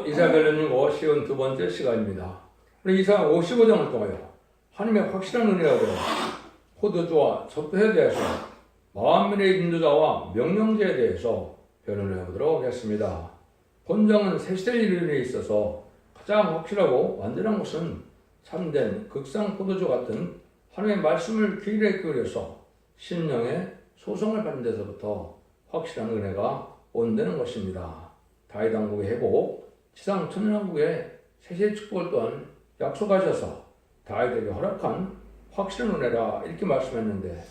이사벨론이고 쉬운 두 번째 시간입니다. 우리 이사 55장을 통하여 하나님의 확실한 은혜가 되어 포도주와 첩도에 대해서 만민의 인도자와 명령제에 대해서 변론해 보도록 하겠습니다. 본장은 새시대 이름에 있어서 가장 확실하고 완전한 것은 참된 극상 포도주 같은 하나님의 말씀을 귀에 기울여서 신령의 소성을 받는 데서부터 확실한 은혜가 온다는 것입니다. 다윗 왕국의 회복, 지상 천년왕국의 세세 축복을 또한 약속하셔서 다윗에게 허락한 확실한 은혜라 이렇게 말씀했는데,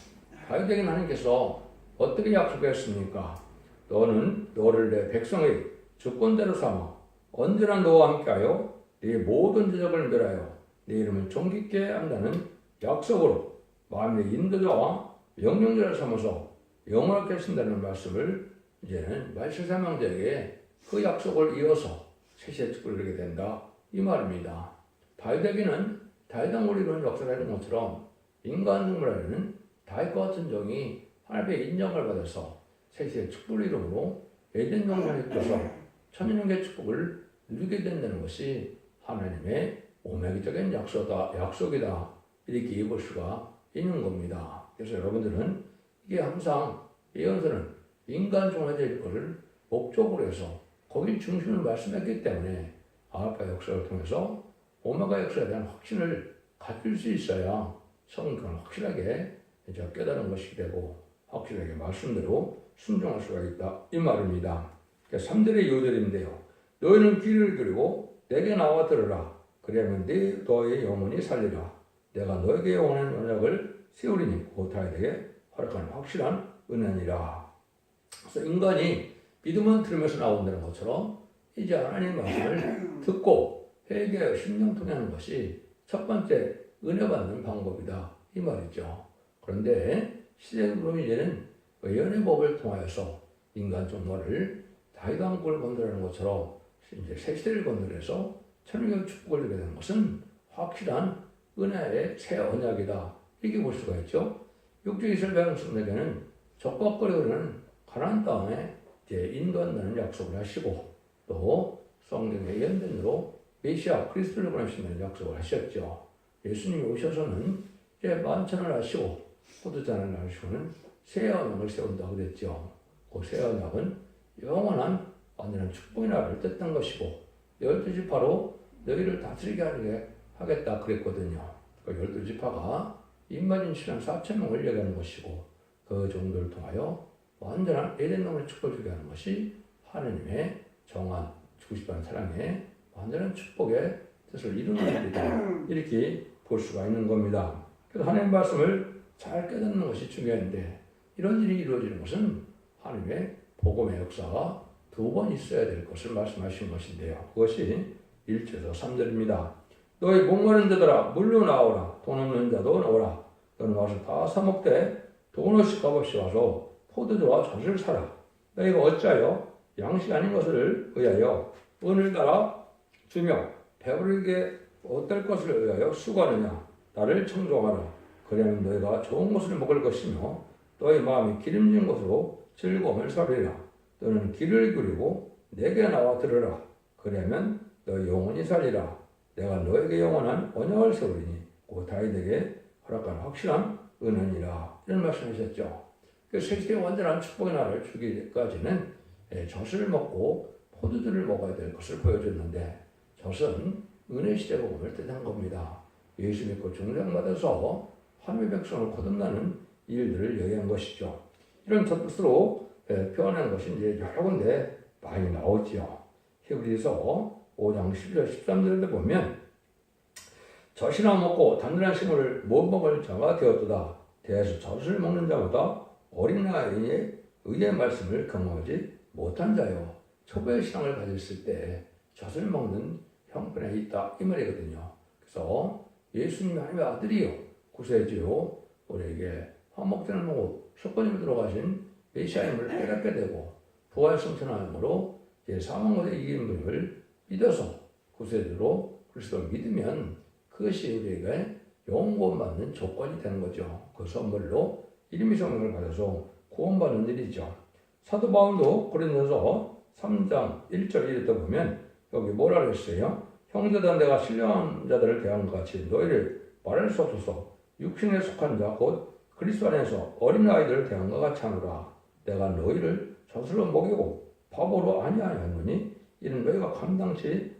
다윗에게 하나님께서 어떻게 약속했습니까? 너는 너를 내 백성의 주권대로 삼아 언제나 너와 함께하여 네 모든 대적을 멸하여 네 이름을 존귀케 한다는 약속으로 만민의 인도자와 명령자를 삼아서 영원하게 하신다는 말씀을 이제는 말세사망자에게 그 약속을 이어서 세시의 축복을 누리게 된다 이 말입니다. 다윗에게는 다윗 왕국을 이루는 역사가 있는 것처럼 인간 동물에는 다윗과 같은 종이 하나님의 인정을 받아서 세시의 축복을 이루므로 에덴 동산에 있어서 천년의 축복을 누리게 된다는 것이 하나님의 오매기적인 약속이다 이렇게 볼 수가 있는 겁니다. 그래서 여러분들은 이게 항상 예언서는 인간 종이 될 것을 목적으로 해서 거기 중심을 말씀했기 때문에 알파 역사를 통해서 오메가 역사에 대한 확신을 가질 수 있어야 성경을 확실하게 깨달은 것이 되고 확실하게 말씀대로 순종할 수가 있다 이 말입니다. 3절의 요절인데요. 너희는 귀를 기울이고 내게 나와 들으라. 그러면 너의 영혼이 살리라. 내가 너에게 영원한 언약을 세우리니 곧 다윗에게 허락하는 확실한 은혜니라. 그래서 인간이 믿음은 들으면서 나온다는 것처럼 이제 하나님의 말씀을 듣고 회개하여 심령 통하는 것이 첫 번째 은혜 받는 방법이다 이 말이죠. 그런데 시대적으로 이제는 예언의 법을 통하여서 인간 종말을 다윗 왕국을 건설하는 것처럼 이제 새 시대를 건설해서 천국의 축복을 누리게 되는 것은 확실한 은혜의 새 언약이다 이렇게 볼 수가 있죠. 육주 이스라엘 백성에게는 적박거리는 가나안 땅에 인도한다는 약속을 하시고 또 성경의 예언대로 메시아 그리스도를 보내신다는 약속을 하셨죠. 예수님이 오셔서는 이제 만찬을 하시고 포도잔을 하시고는 새 언약을 세운다고 그랬죠. 그 새 언약은 영원한 완전한 축복의 나라를 뜻한 것이고 12지파로 너희를 다스리게 하겠다 그랬거든요. 그 12지파가 입맞은 신앙 4,000명을 얘기하는 것이고 그 정도를 통하여 완전한 에덴동의 축복을 주게 하는 것이 하나님의 정한 주고 싶어하는 사랑의 완전한 축복의 뜻을 이루는 일이다 이렇게 볼 수가 있는 겁니다. 그래서 하나님의 말씀을 잘 깨닫는 것이 중요한데 이런 일이 이루어지는 것은 하나님의 복음의 역사가 두 번 있어야 될 것을 말씀하신 것인데요. 그것이 1절에서 3절입니다. 너희 목마른 자들아 물로 나오라. 돈 없는 자도 나오라. 너는 와서 다 사먹되 돈 없이 값없이 와서 포도주와 젖을 사라. 너희가 어찌하여 양식 아닌 것을 의하여 은을 따라 주며 배부르게 얻을 것을 의하여 수고하느냐. 나를 청종하라. 그러면 너희가 좋은 것을 먹을 것이며 너희 마음이 기름진 것으로 즐거움을 살리라. 너는 귀를 기울이고 내게 나와 들으라. 그러면 너희 영혼이 살리라. 내가 너에게 영원한 언약을 세우리니 곧 다윗에게 허락한 확실한 은혜니라. 이런 말씀하셨죠. 그 세시대의 완전한 축복의 나라를 주기까지는 젖을 먹고 포도주를 먹어야 될 것을 보여줬는데 젖은 은혜 시대 복음을 뜻한 겁니다. 예수 믿고 중생받아서 하나님의 백성을 거듭나는 일들을 얘기한 것이죠. 이런 뜻으로 표현한 것이 이제 여러 군데 많이 나오지요. 히브리서 5장 10절 13절에 보면 젖이나 먹고 단단한 식물을 못 먹을 자가 되었도다. 대에서 젖을 먹는 자보다 어린아이의 의의 말씀을 경험하지 못한 자요. 초보의 신앙을 가졌을 때 젖을 먹는 형편에 있다 이 말이거든요. 그래서 예수님이 하나님의 아들이요 구세주요 우리에게 화목되는 옷 속건임에 들어가신 메시아임을 깨닫게 되고 부활 성천함으로 사망을 이기는 분을 믿어서 구세주로 그리스도를 믿으면 그것이 우리에게 영원받는 조건이 되는 거죠. 그 선물로 이름의 성령을 받아서 구원받는 일이죠. 사도 바울도 고린도서 3장 1절 1절에 보면 여기 뭐라 그랬어요? 형제들은 내가 신령한 자들을 대한 것 같이 너희를 말할 수 없어서 육신에 속한 자 곧 그리스도 안에서 어린아이들을 대한 것 같이 하노라. 내가 너희를 젖으로 먹이고 밥으로 아니하였느니 이는 너희가 감당치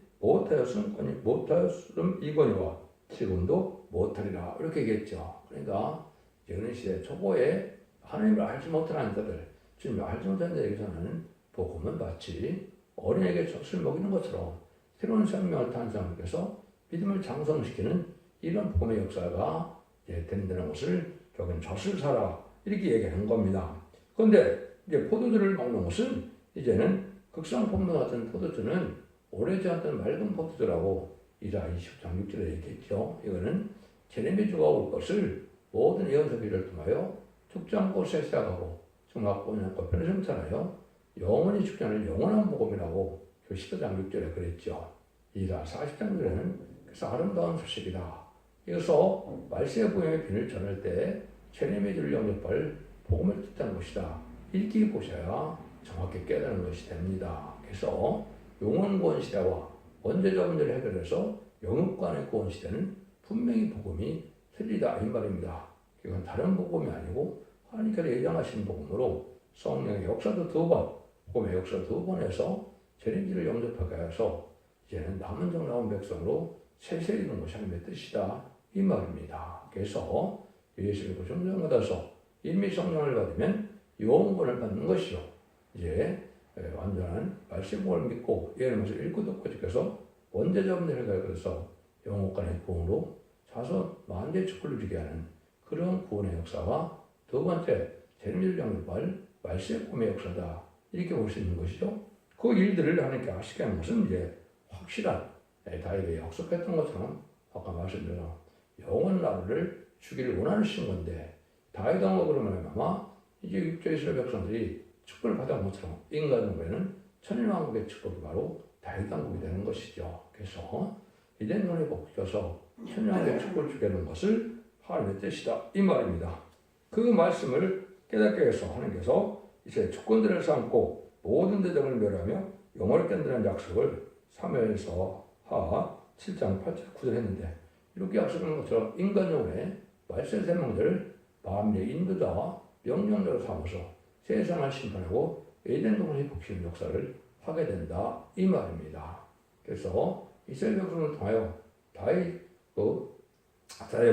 못하였음이거니와 지금도 못하리라. 이렇게 얘기했죠. 그러니까 이런 시대 초보에 하나님을 알지 못하는 자들, 주님을 알지 못하는 자에게서는 복음은 마치 어린에게 젖을 먹이는 것처럼 새로운 생명을 탄생하기 위해서 믿음을 장성시키는 이런 복음의 역사가 된다는 것을 여기는 젖을 사라 이렇게 얘기하는 겁니다. 그런데 이제 포도주를 먹는 것은 이제는 극성품과 같은 포도주는 오래지 않던 맑은 포도주라고 이사 20장 6절에 얘기했죠. 이거는 제레미주가 올 것을 모든 예언서비를 통하여 죽지 않고 쇠쇠하고 죽지 않고 변성천하여 영원히 죽지 않을 영원한 복음이라고 14장 6절에 그랬죠. 이사 40장들에는 그래서 아름다운 소식이다. 이어서 말세의 복음의 비를 전할 때 제레미주를 영접할 복음을 뜻하는 것이다. 읽기 보셔야 정확히 깨달은 것이 됩니다. 그래서 영원구원 시대와 원죄자 문제를 해결해서 영육간의 구원 시대는 분명히 복음이 틀리다 이 말입니다. 이건 다른 복음이 아니고 하나님께서 예정하신 복음으로 성령의 역사도 2번, 복음의 역사 2번 해서 제림지를 영접하게 해서 이제는 남은 정 나온 백성으로 세세 이루는 것이 하나님의 뜻이다 이 말입니다. 그래서 예수를 정정받아서 일미 성령을 받으면 영원을 받는 것이요. 이제 완전한 말씀을 믿고 예언을 읽고 듣고 지켜서 원죄자 문제를 해결해서 영원간의 구원으로 자손 만대의 축복을 누리게 하는 그런 구원의 역사가 두 번째 제림지를 영접할 말씀의 꿈의 역사다 이렇게 볼 수 있는 것이죠. 그 일들을 하나님께 하시게 하는 것은 이제 확실한 다윗이 약속했던 것처럼 아까 말씀드린 영원 나라를 주기를 원하시는 건데 다윗 왕과 그러면 아마 이제 육조 이스라엘 백성들이 축복을 받은 것처럼 인간 정부에는 천일왕국의 축복이 바로 다윗 왕국이 되는 것이죠. 그래서 이제 눈에 복져서 천일왕국의 축복을 주게 하는 것을 하나님의 뜻이다 이 말입니다. 그 말씀을 깨닫게 해서 하나님께서 이제 주권들을 삼고 모든 대적을 멸하며 영원을 깬다는 약속을 사무엘서 하 7장 8절 9절 했는데 이렇게 약속하는 것처럼 인간 영혼의 말세 생명들을 마음의 인도자와 명령자로 삼아서 세상을 심판하고 에덴 동산의 복시는 역사를 하게 된다 이 말입니다. 그래서 이스라엘 백성을 통하여 다윗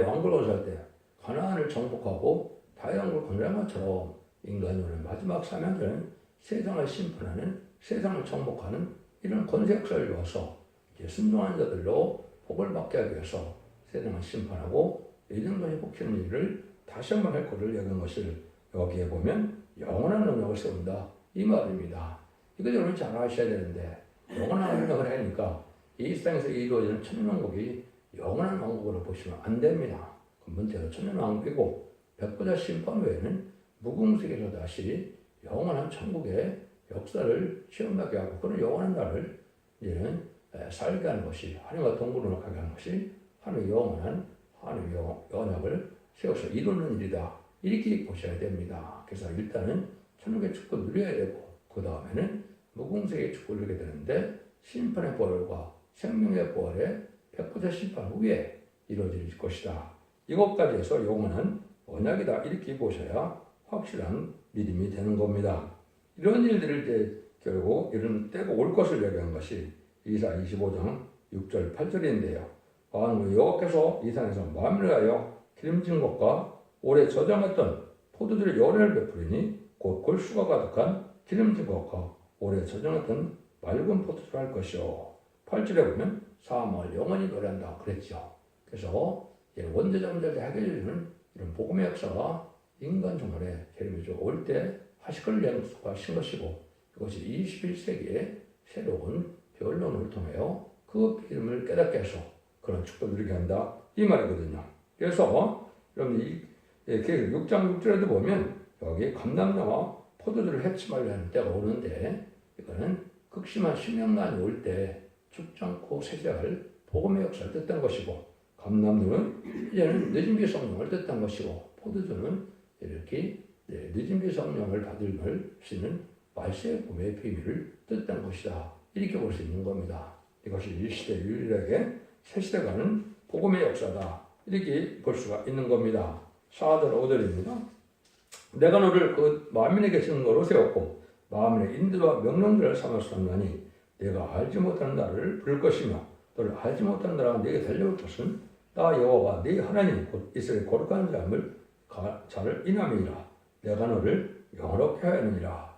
왕국을 거주할 때 가나안을 정복하고 다윗 왕국을 건설한 것처럼 인간 영혼의 마지막 사명은 세상을 심판하는 세상을 정복하는 이런 권세 역사를 이루어서 순종한 자들로 복을 받게 하기 위해서 세상을 심판하고 에덴 동산의 복시는 일을 다시 한번 할 것을 얘기한 것을 여기에 보면 영원한 능력을 세운다 이 말입니다. 이거 여러분이 잘 아셔야 되는데 영원한 능력을 하니까 이 세상에서 이루어지는 천년왕국이 영원한 왕국으로 보시면 안 됩니다. 근본적으로 천년왕국이고 백보자 심판 외에는 무궁색에서 다시 영원한 천국의 역사를 체험하게 하고 그런 영원한 날을 이제는 살게 하는 것이 하나님과 동물을 하게 하는 것이 하나님의 영원한 하나님의 언약을 세워서 이루는 일이다. 이렇게 보셔야 됩니다. 그래서 일단은 천국의 축복을 누려야 되고 그 다음에는 무궁색의 축복을 누리게 되는데 심판의 보혈과 생명의 보혈의 백보자 심판 후에 이루어질 것이다. 이것까지 해서 영원한 언약이다. 이렇게 보셔야 확실한 믿음이 되는 겁니다. 이런 일들을 이제 결국 이런 때가 올 것을 얘기한 것이 이사 25장 6절 8절인데요. 여호와께서 이 산에서 만민을 하여 기름진 것과 오래 저장했던 포도들의 열매를 베푸리니 곧 골수가 가득한 기름진 것과 오래 저장했던 맑은 포도주를 할 것이요. 8절에 보면 사망을 영원히 노래한다 그랬죠. 그래서 원죄자 문제를 해결해주는 이런 복음의 역사가 인간 정말에 제레미야가 올 때 하실 걸 약속하신 것이고 이것이 21세기의 새로운 변론을 통하여 그 이름을 깨닫게 해서 그런 축복을 누리게 한다 이 말이거든요. 그래서 여러분 계속 6장 6절에도 보면 여기 감람나와 포도주를 해치 말려 하는 때가 오는데 이거는 극심한 심령난이 올 때 죽지 않고 세세할 복음의 역사를 뜻한 것이고 감람류는 이제는 늦은 비 성령을 뜻한 것이고 포도주는 이렇게 늦은 비 성령을 받을 수 있는 말세의 복음의 비밀을 뜻한 것이다. 이렇게 볼 수 있는 겁니다. 이것이 이 시대 유일하게 새 시대가는 복음의 역사다. 이렇게 볼 수가 있는 겁니다. 4절 5절입니다. 내가 너를 그 만민에게 증거로 세웠고 만민의 인도와 명령들을 삼았었나니 내가 알지 못하는 나를 부를 것이며 너를 알지 못하는 나라가 네게 달려올 것은 나 여호와가 네 하나님 곧 이스라엘 거룩한 자를 인함이라. 내가 너를 영원롭게 하였느니라.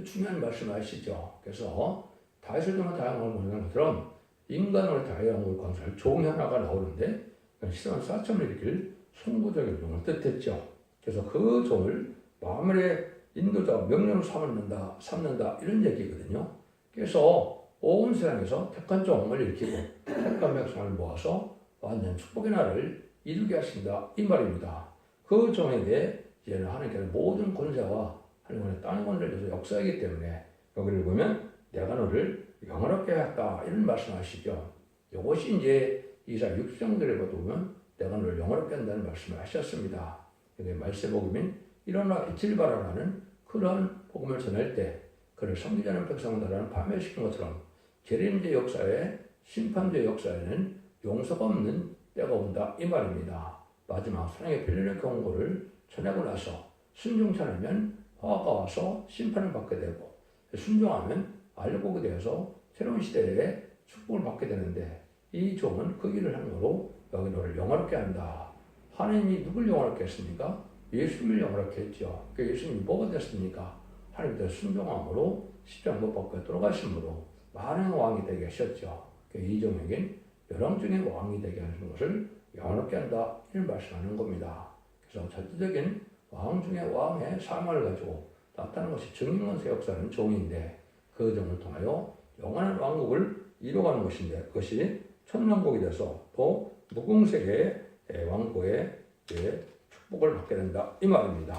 중요한 말씀 아시죠? 그래서 다윗을 통한 다양한 모르는 것처럼 인간으로 다양한 관찰 종이 하나가 나오는데 시선 사점을 일으킬 송구적인 종을 뜻했죠. 그래서 그 종을 마음의 인도자 명령을 삼는다 이런 얘기거든요. 그래서 온 세상에서 택한 종을 일으키고 택한 백성을 모아서 완전 축복의 날을 이루게 하신다 이 말입니다. 그 종에게 이제는 하나님께서 모든 권세와 하나님의 땅의 권세를 줘서 역사이기 때문에 여기를 보면 내가 너를 영원롭게 하였다 이런 말씀하시죠. 이것이 이제 이사야 60장들에 보면 내가 너를 영원롭게 한다는 말씀을 하셨습니다. 여기 말세 복음인 일어나 빛을 발하라는 그러한 복음을 전할 때 그를 섬기지 않은 백성들을 파멸시킨 것처럼 재림제 역사에 심판제 역사에는 용서가 없는 때가 온다 이 말입니다. 마지막 사랑의 빌리는 경고를 전하고 나서 순종치 않으면 화가 와서 심판을 받게 되고 순종하면 알곡이 되어서 새로운 시대에 축복을 받게 되는데 이 종은 그 일을 한 거로 여기 너를 영원롭게 한다. 하나님이 누굴 영원롭게 했습니까? 예수님을 영원롭게 했죠. 그 예수님이 뭐가 됐습니까? 하나님께 순종함으로 십자가 못 박혀 돌아가심으로 많은 왕이 되게 하셨죠. 이 종에겐 열왕 중에 왕이 되게 하는 것을 영원롭게 한다 이런 말씀하는 겁니다. 그래서 절대적인 왕 중에 왕의 삶을 가지고 나타나는 것이 증인권세 역사는 종인데 그 종을 통하여 영원한 왕국을 이루어가는 것인데 그것이 천년국이 돼서 또 무궁세계의 왕국의 축복을 받게 된다 이 말입니다.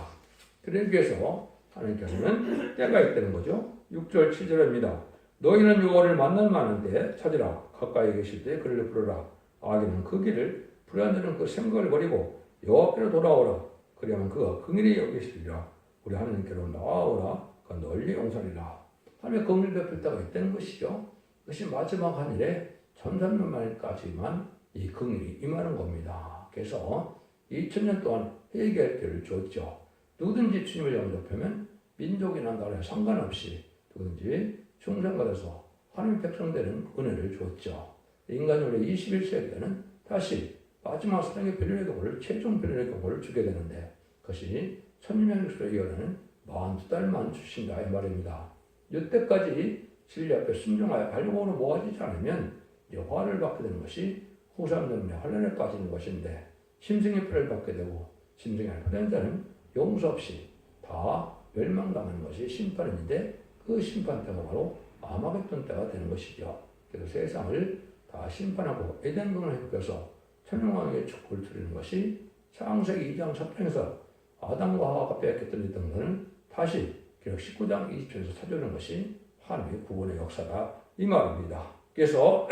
그러기 위해서 하나님께서는 때가 있다는 거죠. 6절 7절입니다. 너희는 여호와를 만날 만한데 찾으라. 가까이 계실 때 그를 부르라. 악인은 그 길을 불안하는 그 생각을 버리고 여호와께로 돌아오라. 그리하면 그가 긍휼히 여기시리라. 우리 하나님께로 나아오라. 그가 널리 용서하리라. 하나님의 긍휼 베풀 때가 있다는 것이죠. 그것이 마지막 하늘에 천삼년만까지만 이 긍휼이 임하는 겁니다. 그래서 2000년 동안 회개할 때를 줬죠. 누구든지 주님을 영접하면 민족이나 나라에 상관없이 누구든지 충성받아서 하나님 백성 되는 은혜를 줬죠. 인간으로 21세기 때는 다시 마지막 사랑의 변론의 경고를 최종 변론의 경고를 주게 되는데 그것이 천년명수로 이어가는 42달만 주신다 이 말입니다. 이때까지 진리 앞에 순종하여 발목으로 모아지지 않으면 화를 받게 되는 것이 후사람 때문에 환란에 빠지는 것인데 심승의 표를 받게 되고 심승이 안 자는 용서 없이 다 멸망당하는 것이 심판인데 그 심판 때가 바로 아마겟돈 때가 되는 것이죠. 그래서 세상을 다 심판하고 에덴동을 회복해서 천년왕의 축복을 드리는 것이 창세기 2장 3장에서 아담과 하와가 빼앗겼던 이 등등을 다시 기록 19장 20절에서 찾아오는 것이 하나님의 구원의 역사다 이 말입니다. 그래서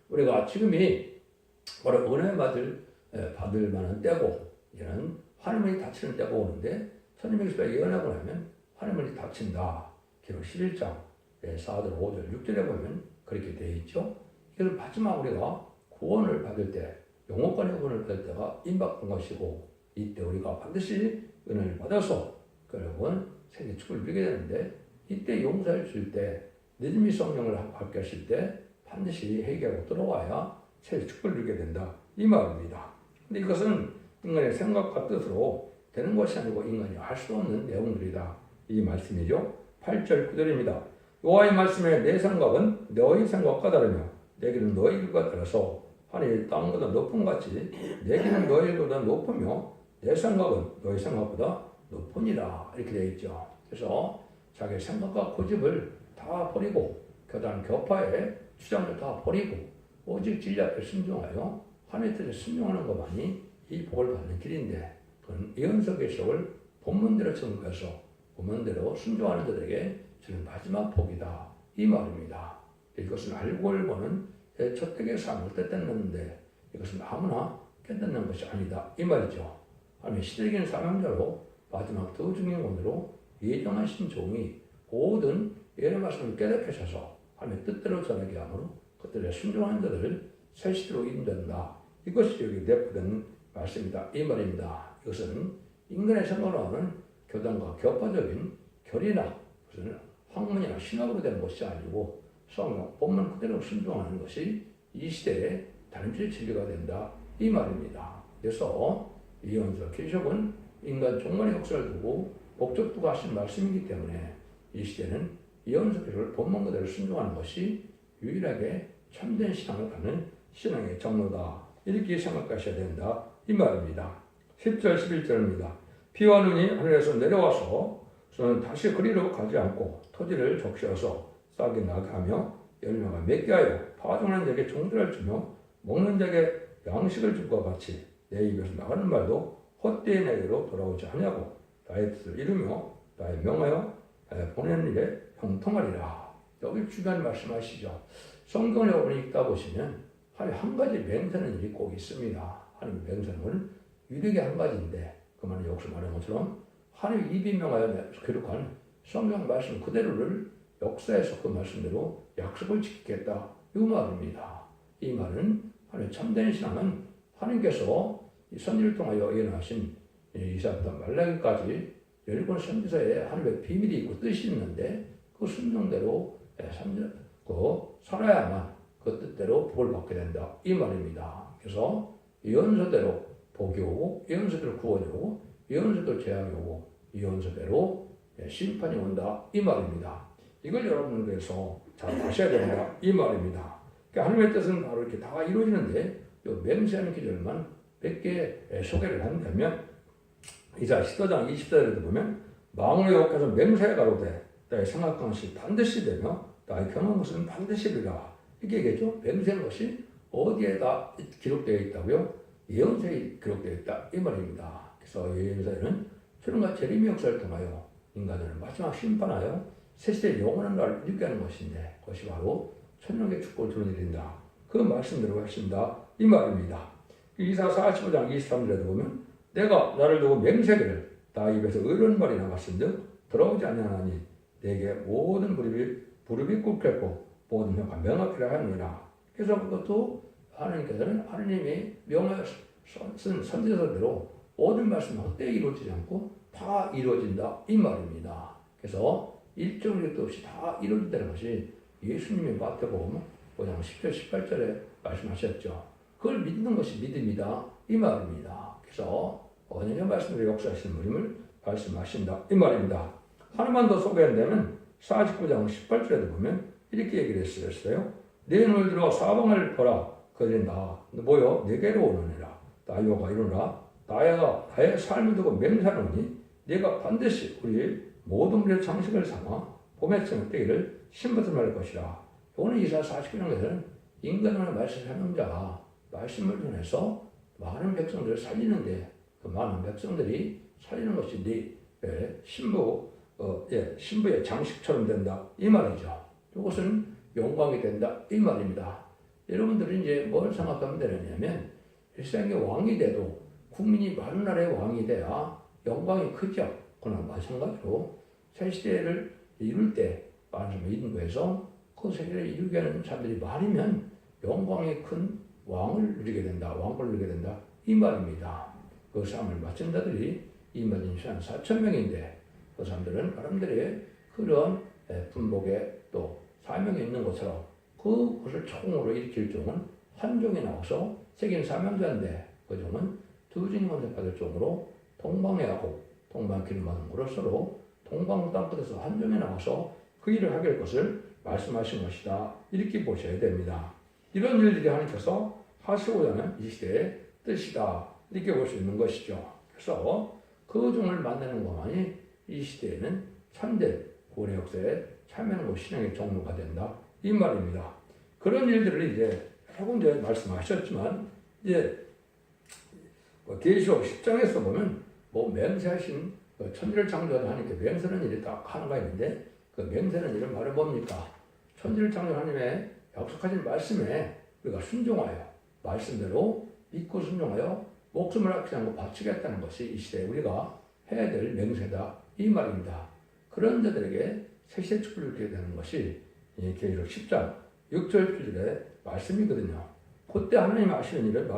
우리가 지금이 바로 은혜 받을 만한 때고 이제는 하나님이 닥치는 때가 오는데 천년명수가 예언하고 나면 하나님이 닥친다. 기록 11장 4절 5절 6절에 보면 그렇게 되어 있죠. 그래서 마지막 우리가 구원을 받을 때 영원권의 구원을 받을 때가 임박한 것이고 이때 우리가 반드시 은혜를 받아서 여러분 세계 축복을 누리게 되는데 이때 용서를 줄 때 믿음의 성령을 받게 하실 때 반드시 회개하고 들어와야 세계 축복을 누리게 된다 이 말입니다. 근데 이것은 인간의 생각과 뜻으로 되는 것이 아니고 인간이 알 수 없는 내용들이다 이 말씀이죠. 8절 9절입니다. 여호와의 말씀에 내 생각은 너희 생각과 다르며 내 길은 너희 길과 다르서 하늘 땅보다 높은 같이 내 길은 너희 길보다 높으며 내 생각은 너희 생각보다 높으니라 이렇게 되어 있죠. 그래서 자기 생각과 고집을 다 버리고 교단 교파의 주장을 다 버리고 오직 진리 앞에 순종하여 하나님의 뜻에 순종하는 것만이 이 복을 받는 길인데 그건 예언서 계시록을 본문대로 전거해서 본문대로 순종하는 자들에게 주는 마지막 복이다 이 말입니다. 이것은 알고를 보는 저택의 삶을 깨닫는데 이것은 아무나 깨닫는 것이 아니다 이 말이죠. 하나님의 시대적인 사명자로 마지막 더 중요한 원으로 예정하신 종이 모든 예언 말씀을 깨닫게 하셔서 하나님의 뜻대로 전하게 함으로 그들의 순종하는 자들을 새 시대로 인도한다. 이것이 여기 내포된 말씀이다. 이 말입니다. 이것은 인간의 생각으로는 교단과 격파적인 결이나 무슨 학문이나 신학으로 되는 것이 아니고 성경 본문 그대로 순종하는 것이 이 시대의 단지 진리가 된다. 이 말입니다. 그래서 이언서 계시록은 인간 종말의 역사를 두고 목적두고 하신 말씀이기 때문에 이 시대는 이언서 계시록을 본문 그대로 순종하는 것이 유일하게 참된 신앙을 갖는 신앙의 정로다. 이렇게 생각하셔야 된다. 이 말입니다. 10절 11절입니다. 비와 눈이 하늘에서 내려와서 저는 다시 그리로 가지 않고 토지를 적셔서 싹이 나게 하며 열매가 맺게 하여 파종하는 자에게 종들을 주며 먹는 자에게 양식을 줄 것 같이 내 입에서 나가는 말도 헛되이 내게로 돌아오지 않냐고 나의 뜻을 이루며 나의 명하여 보내는 일에 형통하리라. 여기 중요한 말씀하시죠. 성경을 여러분이 읽다 보시면 한 가지 맹세는 일이 꼭 있습니다. 하나님 맹세는 유력의 한 가지인데 그만은 여기서 말한 것처럼 하나님 입이 명하여 기록한 성경 말씀 그대로를 역사에서 그 말씀대로 약속을 지키겠다. 이 말입니다. 이 말은 하나님 참된 신앙은 하나님께서 이 선지를 통하여 예언하신 이사야부터 말라기까지 17권 선지서에 하나님의 비밀이 있고 뜻이 있는데 그 순종대로 살아야만 그 뜻대로 복을 받게 된다. 이 말입니다. 그래서 예언서대로 복이 오고 예언서대로 구원이 오고 예언서대로 재앙이 오고 예언서대로 심판이 온다. 이 말입니다. 이걸 여러분들께서 잘 아셔야 된다. 이 말입니다. 그러니까 하나님의 뜻은 바로 이렇게 다 이루어지는데 이 맹세하는 기절만 몇 개 소개를 한다면 이사 10도장 20절에도 보면 망을 여호와께서 맹세해 가로되 나의 생각한 것이 반드시 되며 나의 경한 것은 반드시 되리라. 이렇게 얘기했죠. 맹세한 것이 어디에다 기록되어 있다고요? 예언서에 기록되어 있다. 이 말입니다. 그래서 예언서에는 주님과 재림의 역사를 통하여 인간을 마지막 심판하여 새시대의 영원한 날을 이루게 하는 것인데 그것이 바로 천년의 축복을 드러내린다. 그 말씀대로 하신다. 이 말입니다. 이사 45장 23절에도 보면 내가 나를 두고 맹세기를 나 입에서 의로운 말이 나갔은즉 돌아오지 아니하나니 내게 모든 무릎이 꿇겠고 모든 혀가 명확히라 하느니라. 그래서 그것도 하나님께서는 하나님이 명하여 쓴 선지서대로 모든 말씀이 헛되이 이루어지지 않고 다 이루어진다. 이 말입니다. 그래서 일정일도 없이 다 이루어진다는 것이 예수님의 마태복음 5장 10절 18절에 말씀하셨죠. 그걸 믿는 것이 믿음이다. 이 말입니다. 그래서 언약의 말씀으로 역사하시는 분임을 말씀하신다. 이 말입니다. 하나만 더 소개한다면 49장 18절에도 보면 이렇게 얘기를 했어요. 내 눈을 들어 사방을 보라. 그들이 모여 내게로 오느니라. 나여가 이르노라. 나의 삶을 두고 맹세하노니 네가 반드시 우리 모든 우리의 장식을 삼아 봄에 채는 때기를 신받을 말 것이라. 오늘 이사 49장에서는 인간을 말씀하는 자가 말씀을 통해서 많은 백성들을 살리는데 그 많은 백성들이 살리는 것이 신부의 장식처럼 된다. 이 말이죠. 이것은 영광이 된다. 이 말입니다. 여러분들이 이제 뭘 생각하면 되느냐면 일상의 왕이 돼도 국민이 많은 나라의 왕이 돼야 영광이 크죠. 그러나 마찬가지로 새 시대를 이룰 때 많은 인도에서 그 세계를 이루게 하는 사람들이 많으면 영광이 큰 왕을 누리게 된다. 왕권을 누리게 된다. 이 말입니다. 그 싸움을 마친 자들이 이 맞은 시한 4,000명인데 그 사람들은 사람들의 그런 분복에 또 사명이 있는 것처럼 그것을 총으로 일으킬 종은 한 종이 나와서 세계인 사명자인데 그 종은 두 종이 먼저 받을 종으로 동방해하고 동방길을 받은 거로 서로 동방 땅끝에서 한 종이 나와서 그 일을 하게 할 것을 말씀하신 것이다. 이렇게 보셔야 됩니다. 이런 일들이 하나님께서 하시고자 이 시대의 뜻이다. 이렇게 볼 수 있는 것이죠. 그래서 그 종을 만나는 것만이 이 시대에는 참된 구원의 역사에 참여하는 신앙의 종로가 된다. 이 말입니다. 그런 일들을 이제 조금 전에 말씀하셨지만 이제 계시록 10장에서 보면 맹세하신 천지를 창조한 하나님께 맹세하는 일이 딱 하나가 있는데 그 맹세하는 일은 바로 뭡니까? 천지를 창조한 하나님의 약속하신 말씀에 우리가 순종하여 말씀대로 믿고 순종하여 목숨을 아끼지 않고 바치겠다는 것이 이 시대에 우리가 해야 될 맹세다. 이 말입니다. 그런 자들에게 새시대 축복을 주게 되는 것이 계시록 10장 6절 7절에 말씀이거든요. 그때 하나님 하시는 일을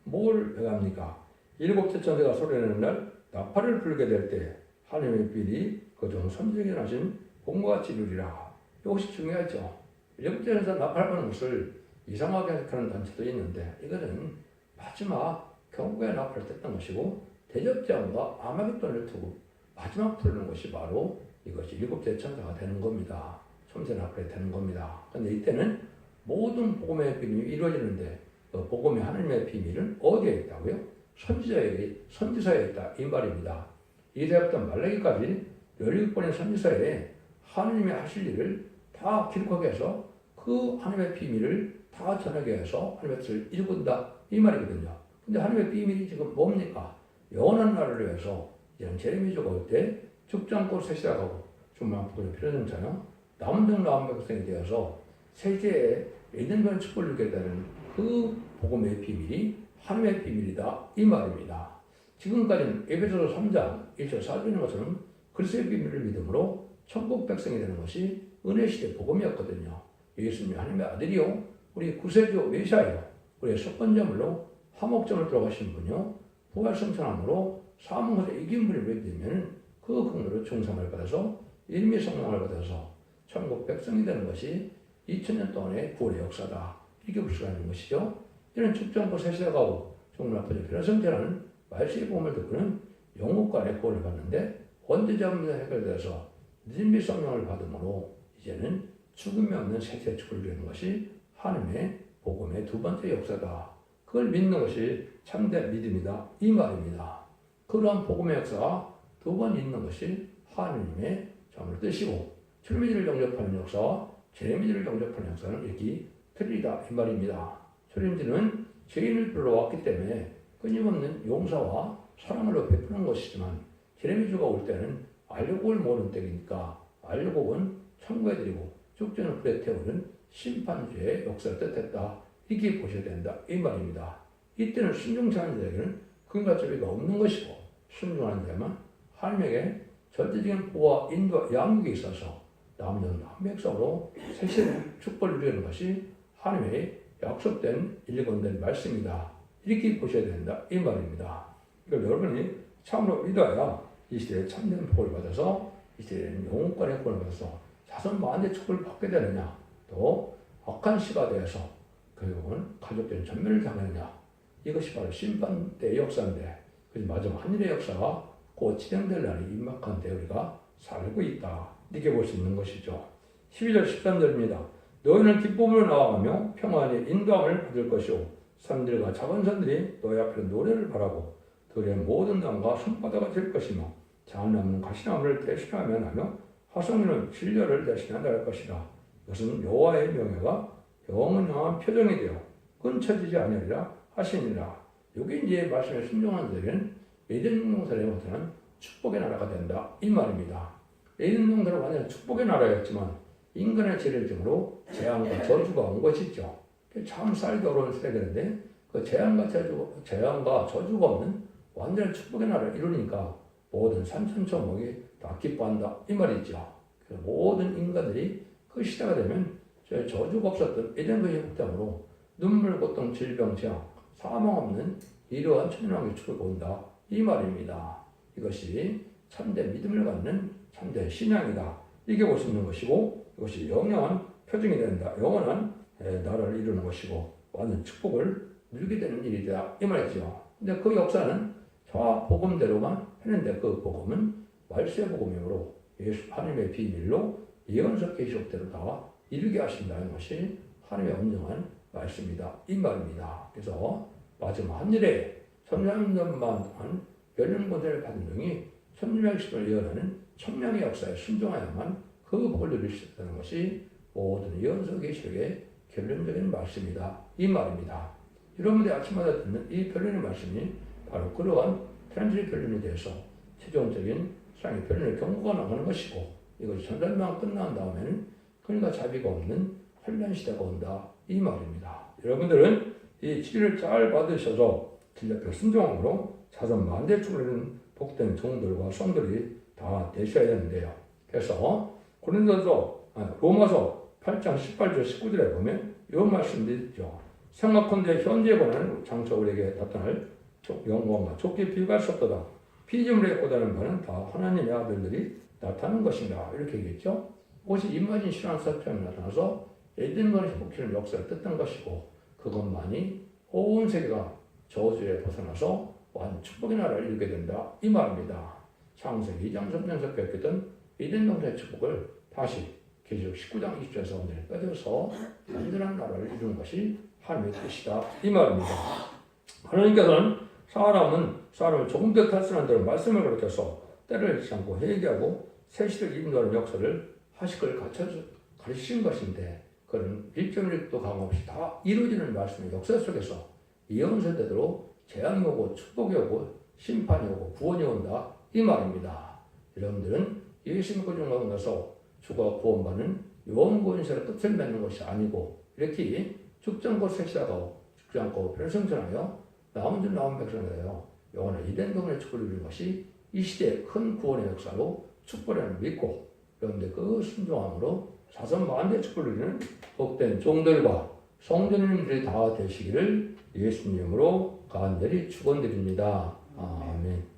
뭘 해갑니까? 일곱째 천사가 소리내는 날 나팔을 불게 될 때 하나님의 빛이 그중 선지자에게 하신 봄과 같이 이루리라. 이것이 중요하죠. 일곱째 천사 나팔 부는 것을 이상하게 해석하는 단체도 있는데 이거는 마지막 경고의 나팔을 뗐던 것이고 대접장과 아마겟돈을 두고 마지막 부르는 것이 바로 이것이 일곱째 천사가 되는 겁니다. 첨세 나팔이 되는 겁니다. 그런데 이때는 모든 복음의 비밀이 이루어지는데 그 복음의 하나님의 비밀은 어디에 있다고요? 선지서에 있다 이 말입니다. 이세부터 말라기까지 17번의 선지서에 하나님이 하실 일을 다 기록하게 해서 그 하나님의 비밀을 다 전하게 해서 하나님의 뜻을 이루는다 이 말이거든요. 근데 하나님의 비밀이 지금 뭡니까? 영원한 나라를 위해서 이런 제레미야가 올 때 죽지 않고 새 시작하고 주만 부끄러운 필요정자요 남은 백성이 되어서 세계에 예전별 축복을 누리게 되는 그 복음의 비밀이 하나님의 비밀이다 이 말입니다. 지금까지는 에베소서 3장 1절 4절 있는 것처럼 그리스도의 비밀을 믿음으로 천국 백성이 되는 것이 은혜시대 복음이었거든요. 예수님이 하나님의 아들이요 우리 구세주 메시아요 우리의 석번제물로 화목점을 들어가신 분이요 부활성천함으로 사망을 이긴 분을 믿으면 그 긍휼으로 중상을 받아서 일미 성령을 받아서 천국 백성이 되는 것이 2000년 동안의 구원의 역사다. 이렇게 볼 수가 있는 것이죠. 이런 죽지 않고 새 시작하고 정말 앞으로 변화성태라는 말씀의 복음을 듣고는 영국간의 구원을 받는데 언제적으로 해결돼서 일미 성령을 받음으로 이제는 죽음이 없는 세세 축을 누리는 것이 하나님의 복음의 두 번째 역사다. 그걸 믿는 것이 참된 믿음이다. 이 말입니다. 그러한 복음의 역사가 두 번 있는 것이 하나님의 정말 뜻이고 출미지를 영접하는 역사와 제레미지를 영접하는 역사는 이렇게 틀리다 이 말입니다. 출미지는 죄인을 불러왔기 때문에 끊임없는 용서와 사랑으로 베푸는 것이지만 제레미지가 올 때는 알곡을 모는 때이니까 알곡은 청구해드리고 죽지는 불에 태우는 심판주의 역사를 뜻했다. 이렇게 보셔야 된다 이 말입니다. 이때는 순종치 않은 자에게는 근과 자비가 없는 것이고 순종하는 자만 하나님에게 절대적인 보호와 인도와 양육이 있어서 남는 백성으로 세세의 축복을 누리는 것이 하나님의 약속된 일관된 말씀이다. 이렇게 보셔야 된다 이 말입니다. 그러니까 여러분이 참으로 믿어야 이 시대에 참된 복을 받아서 이 시대에는 영혼권의 복을 받아서 자손 만대 축복을 받게 되느냐 또 악한 시가 되어서 결국은 가족들의 전멸을 당하느냐 이것이 바로 심판대의 역사인데 그 마지막 하늘의 역사가 곧 진행될 날이 임박한데 우리가 살고 있다. 이렇게 볼 수 있는 것이죠. 12절 13절입니다. 너희는 기쁨으로 나아가며 평안의 인도함을 받을 것이오. 산들과 작은 산들이 너희 앞에 노래를 바라고 들의 모든 나무가 손바닥이 될 것이며 작은 나무는 가시나무를 대신하며 나며 화성이는 진려를 대신하려 것이다. 이것은 여호와의 명예가 영원한 표정이 되어 끊쳐지지 아니하리라 하시니라. 여기 이제 말씀에 순종한 자에게는 에덴 동산에 나타난 축복의 나라가 된다 이 말입니다. 에덴 동산은 완전 축복의 나라였지만 인간의 죄를 중으로 재앙과 저주가 온 것이죠. 참 살기 어려운 세계인데 그 재앙과 저주가 없는 완전한 축복의 나라를 이루니까 모든 산천초목이 다 기뻐한다 이 말이죠. 모든 인간들이 그 시대가 되면 저주가 없었던 에덴의 흑담으로 눈물, 고통, 질병, 재앙, 사망 없는 이러한 천년왕국의 축을 본다 이 말입니다. 이것이 참된 믿음을 갖는 참된 신앙이다. 이게 볼 수 있는 것이고 이것이 영원한 표징이 된다. 영원한 나라를 이루는 것이고 완전 축복을 누리게 되는 일이다. 이 말이죠. 근데 그 역사는 저와 복음대로만 했는데 그 복음은 말세의 복음이므로 예수 하나님의 비밀로 예언서 계시록대로 다 이루게 하신다는 것이 하나님의 엄정한 말씀이다. 이 말입니다. 그래서 마지막 한일에 1300년만 동안 멸륜권세를 받은 종이 1610을 예언하는 청량의 역사에 순종하야만 그 복을 누릴 수 있다는 것이 모든 예언서 계시록의 결론적인 말씀이다. 이 말입니다. 여러분들이 아침마다 듣는 이 변론의 말씀이 바로 그러한 트랜지트 변론에 대해서 최종적인 사랑의 변론의 경고가 나가는 것이고 이것이 전달만 끝난 다음에는 근과 자비가 없는 혼란 시대가 온다. 이 말입니다. 여러분들은 이 치료를 잘 받으셔서 진리앞에 순종함으로 자손 만대 축을 복된 종들과 성들이 다 되셔야 되는데요. 그래서 로마서 8장 18절 19절에 보면 이 말씀드리죠. 생각컨대 현재 권한은 장차 우리에게 나타날 영광과 좁게 비교할 수 없도다. 피조물에 꼬다는 바는 다 하나님의 아들들이 나타나는 것인가 이렇게 얘기했죠. 그것이 임마진 신앙 사건이 나타나서 에덴과의 회복시키는 역사를 뜻한 것이고 그것만이 온 세계가 저주에 벗어나서 완 축복의 나라를 이루게 된다 이 말입니다. 창세기 2장 3장에서 배웠던 에덴 동산의 축복을 다시 계시록 19장 20절에서 완전히 빼들어서 완전한 나라를 이루는 것이 하나님의 뜻이다 이 말입니다. 하나님께서는 사람을 조금 더 탈선한 대로 말씀을 가르쳐서 때를 잃지 않고 회개하고 새 시대를 인도하는 역사를 하실 걸 가르치신 것인데 그런 일점일도 감없이 다 이루어지는 말씀의 역사 속에서 이혼 세대대로 재앙이 오고 축복이 오고 심판이 오고 구원이 온다 이 말입니다. 여러분들은 예수 믿고 중하고 나서 주가 구원받는 영원구원세의 끝을 맺는 것이 아니고 이렇게 죽지 않고 새 시작하고 죽지 않고 변성전하여 남은 줄 남은 백성이에요. 영원한 이된 동안의 축복을 이루는 것이 이 시대의 큰 구원의 역사로 축복을 믿고 그런데 그 순종함으로 자선 만대의 축복을 이루는 복된 종들과 성도님들이 다 되시기를 예수님으로 간절히 축원드립니다. 아멘.